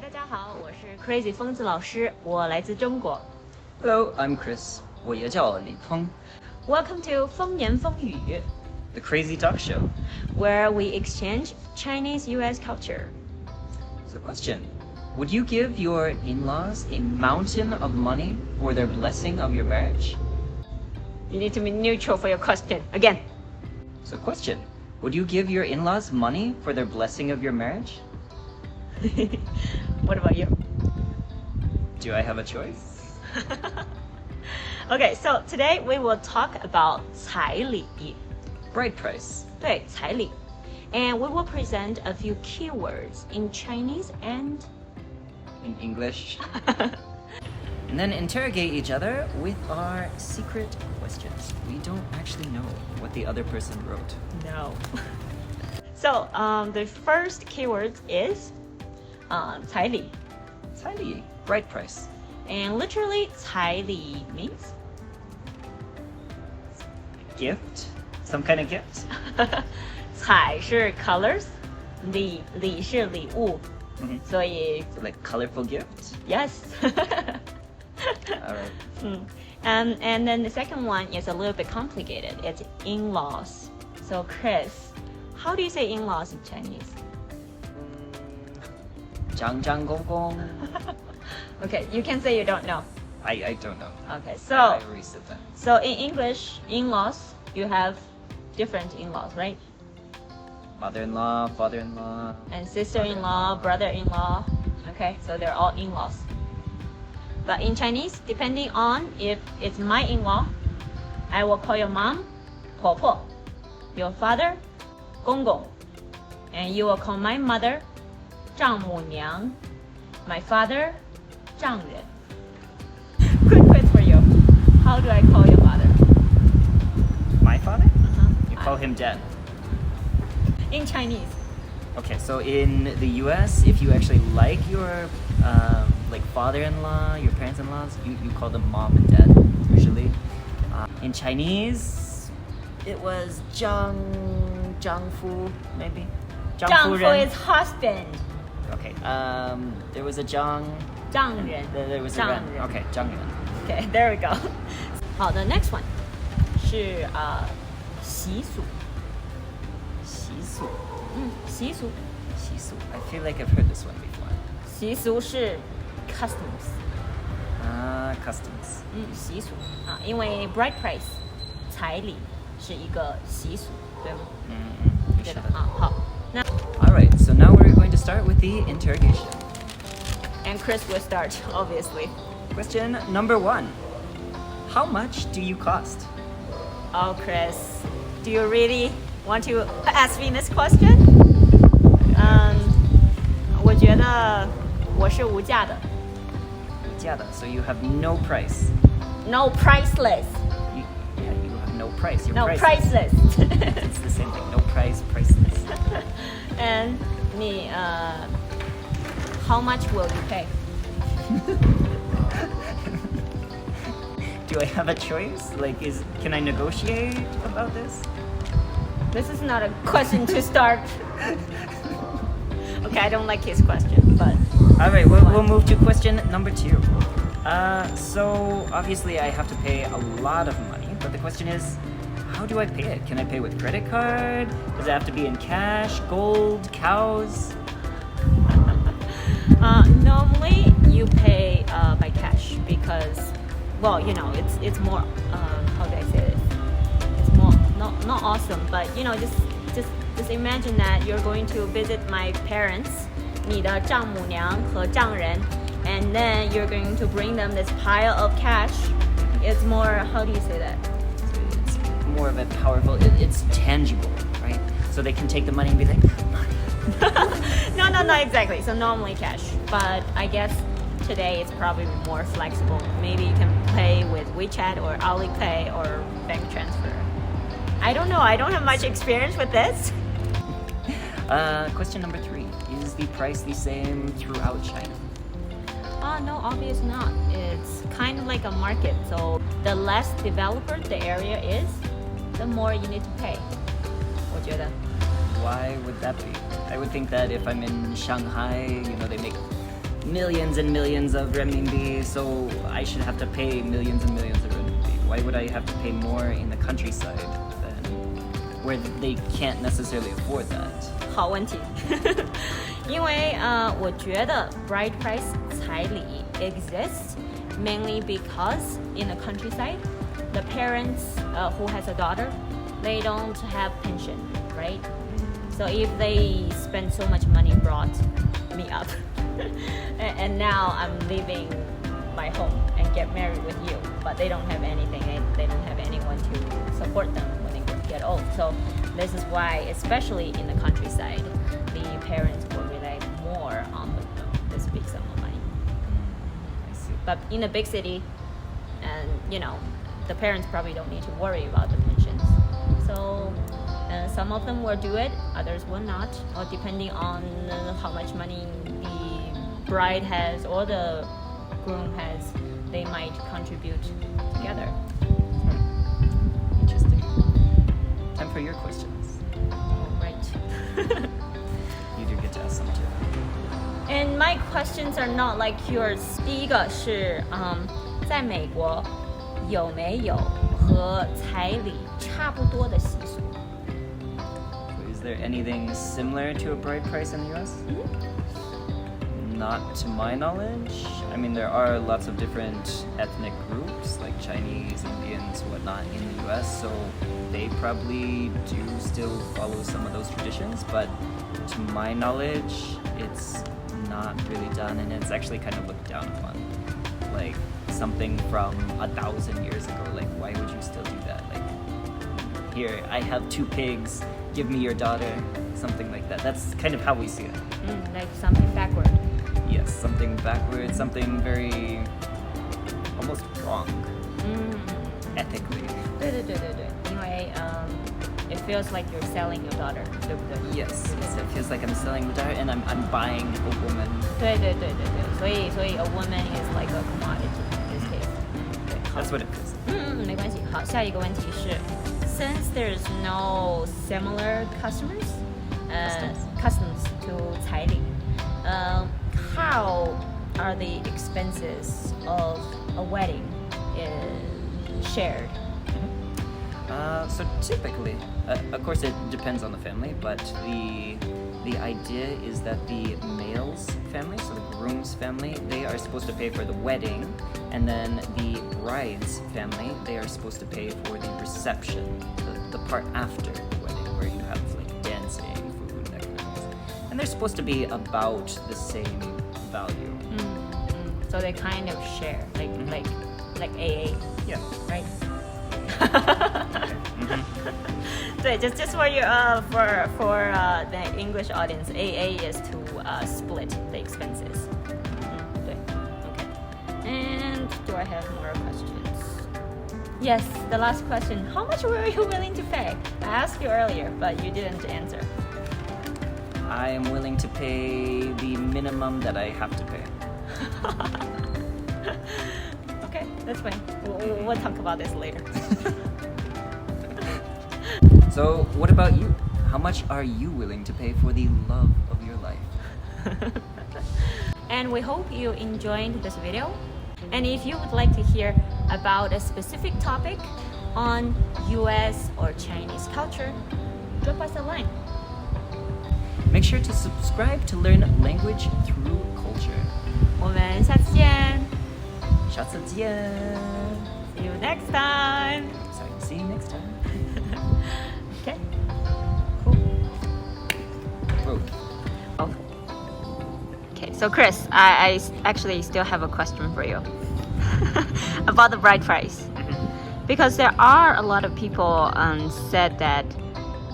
大家好，我是 Crazie 疯子老师，我来自中国。Hello, I'm Chris. 我也叫李鹏。Welcome to 风言风语 The Crazie Talkshow. where we exchange Chinese-US culture. So question, would you give your in-laws a mountain of money for their blessing of your marriage? You need to be neutral for your question. Again. So question, would you give your in-laws money for their blessing of your marriage? What about you? Do I have a choice? Okay, so today we will talk about 彩礼 Bride price. 对，彩礼 And we will present a few keywords in Chinese and In English. And then interrogate each other with our secret questions. We don't actually know what the other person wrote. no. So the first keyword is 彩礼 彩礼, bride price. And literally 彩礼 means Gift? Some kind of gift? 彩是 colors 礼是礼物 所以 So like colorful gift? yes. Alright. And then the second one is a little bit complicated. It's in-laws. So Chris, how do you say in-laws in Chinese? 长长公公. Okay, you can say you don't know. I don't know. Okay, I so erased that. so in English, in-laws, you have different in-laws, right? Mother-in-law, father-in-law. And sister-in-law, brother-in-law. Okay, so they're all in-laws. But in Chinese, depending on if it's my in-law, I will call your mom 婆婆, your father 公公, and you will call my mother 丈母娘, my father 丈人. Quick quiz for you. How do I call your father? My father? You call him dad. In Chinese. Okay, so in the US, if you actually like your like father-in-law, your parents-in-laws, you call them mom and dad usually. In Chinese, it was 丈夫 maybe. 丈夫 ren. is husband. Okay. There was a 丈. 丈人. There was a 丈 ren. 人. Okay, 丈人. Okay, there we go. 好的 next one 是习俗。习俗. 习俗。习俗. I feel like I've heard this one before. 习俗是 customs。Customs. 习俗啊，因为 bride price 彩礼是一个习俗，对吗？对的啊，好。那 Alright, so now we're going to start with the interrogation. And Chris will start, obviously. Question number 1. How much do you cost? Oh, Chris, do you really want to ask me this question? 我觉得我是无价的。无价的, so you have no price. No priceless. You have no price. You're No priceless. priceless. It's the same thing. No price, priceless. And 你how much will you pay? Do I have a choice? Like, can I negotiate about this? This is not a question to start. Okay, I don't like his question, but Alright, we'll move to question number 2. So obviously I have to pay a lot of money, but the question is, how do I pay it? Can I pay with credit card? Does it have to be in cash, gold, cows? normally you pay by cash because, well, you know, it's more how do I say this? It's more not awesome, but you know, just imagine that you're going to visit my parents, 你的丈母娘和丈人, and then you're going to bring them this pile of cash. It's more, how do you say that? It's more of a powerful, it's tangible, right? So they can take the money and be like, No, not exactly. So normally cash, but I guess today it's probably more flexible. Maybe you can pay with WeChat or Alipay or bank transfer. I don't know. I don't have much experience with this. Question number 3. Is the price the same throughout China? No, obviously not. It's kind of like a market. So the less developed the area is, the more you need to pay. 我觉得 Why would that be? I would think that if I'm in Shanghai, you know, they make millions and millions of renminbi, so I should have to pay millions and millions of renminbi. Why would I have to pay more in the countryside than where they can't necessarily afford that? 好问题，因为我觉得 bride price 彩礼 exists mainly because in the countryside, the parents who has a daughter, they don't have pension, right? So if they spend so much money brought me up, and now I'm leaving my home and get married with you, but they don't have anything, they don't have anyone to support them when they get old. So this is why, especially in the countryside, the parents will rely more on this big sum of money. I see. But in a big city, and the parents probably don't need to worry about the pensions. So some of them will do it, others will not, or depending on how much money the bride has or the groom has, they might contribute together. Interesting. Time for your questions. Oh, right. You do get to ask some too. And my questions are not like yours. 第一个是在美国有没有和彩礼差不多的习俗？ Is there anything similar to a bride price in the US? Not to my knowledge. I mean, there are lots of different ethnic groups like Chinese, Indians, whatnot in the US, so they probably do still follow some of those traditions, but to my knowledge, it's not really done, and it's actually kind of looked down upon. Like something from 1,000 years ago, like why would you still do that? Like, here, I have 2 pigs, give me your daughter, something like that. That's kind of how we see it. Like something backward. Yes, something backwards, something very almost wrong ethically. 对，因为it feels like you're selling your daughter, 对不对？ Yes, it feels like I'm selling the daughter and I'm buying a woman. 对，所以 a woman is like a commodity in this case. 对，好 That's what it is. 没关系。好，下一个问题是 ，since there's no similar customs to 彩礼，how are the expenses of a wedding shared? So typically, of course it depends on the family, but the idea is that the male's family, so the groom's family, they are supposed to pay for the wedding, and then the bride's family, they are supposed to pay for the reception, the part after the wedding, where you have like dancing, food, that kind of thing. And they're supposed to be about the same value. So they kind of share, like AA, Yeah. right? 对 just for you for the English audience, AA is to split the expenses. 对 okay. And do I have more questions? Yes, the last question. How much were you willing to pay? I asked you earlier, but you didn't answer. I am willing to pay the minimum that I have to pay. Okay, that's fine. We'll talk about this later. So, what about you? How much are you willing to pay for the love of your life? And we hope you enjoyed this video. And if you would like to hear about a specific topic on US or Chinese culture, drop us a line. Make sure to subscribe to learn language through culture. 我们下次见。下次见. See you next time. Sorry, see you next time. Okay. Cool. Whoa. Oh. Okay, so Chris, I actually still have a question for you about the bride price. Because there are a lot of people said that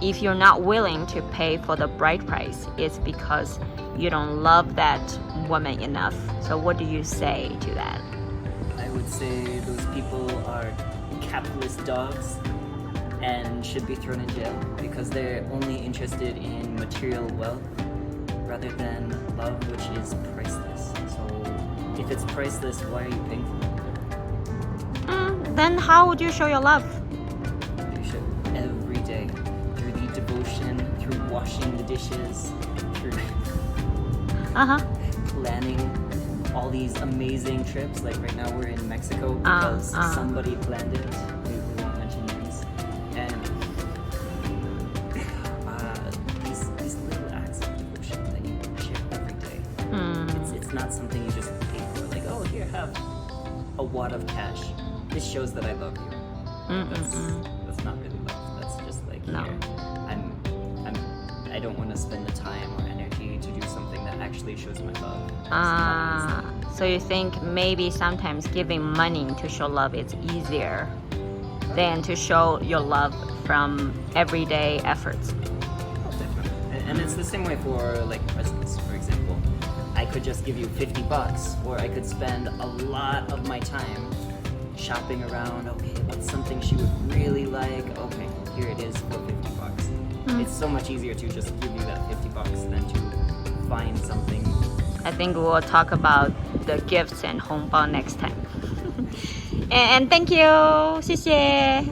if you're not willing to pay for the bride price, it's because you don't love that woman enough. So what do you say to that? I would say those people are capitalist dogs and should be thrown in jail because they're only interested in material wealth rather than love, which is priceless. So if it's priceless, why are you paying for it? Then how would you show your love? You should every day through the devotion, through washing the dishes, through planning all these amazing trips. Like right now we're in Mexico because somebody planned it. We won't mention names. And these little acts of devotion that you share every day. It's not something you just pay for. Like, oh, here, have a wad of cash. This shows that I love you. That's not really love. That's just like, No. here, I don't want to spend the time or energy to do something that actually shows my love. So you think maybe sometimes giving money to show love is easier than to show your love from everyday efforts. Oh, definitely. And it's the same way for like presents, for example. I could just give you $50, or I could spend a lot of my time shopping around. Okay, what's something she would really like? Okay, here it is for $50. It's so much easier to just give you that $50 than to find something. I think we'll talk about the gifts and 红包 next time. And thank you. 谢谢.